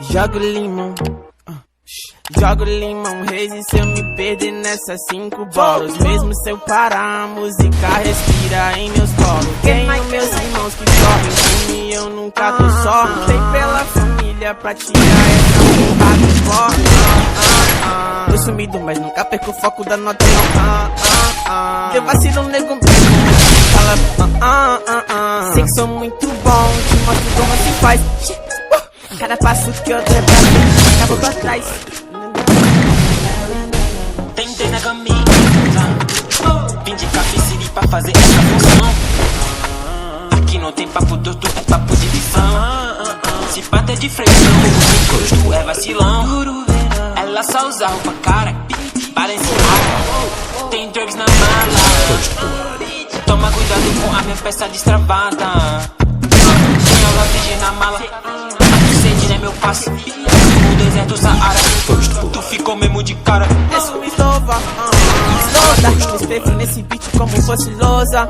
Jogo limão, jogo limão, Reis, se eu me perder nessas 5 bolas. Mesmo se eu parar, a música respira em meus poros. Tenho meus irmãos que correm por mim, eu nunca tô só. Lutei pela família pra tirar essa porra do pó. Tô sumido, mas nunca perco o foco da nota não. Deu vacilo, nego fala sei que sou muito bom, te mostro como se faz. Cada passo que eu dei acabo pra trás. Tentei na caminha, vim de Cafeciri pra fazer essa função. Aqui não tem papo torto, é papo de visão. Se bater de frente, não, o gosto é vacilão. Ela só usa roupa cara, Balenciaga. Tem drugs na mala, toma cuidado com a minha peça destravada. Tem aula virgem na mala, sede né meu passe. No deserto Saara, tu ficou mesmo de cara. Isso me esnova, me escrevo nesse beat como fosse lousa.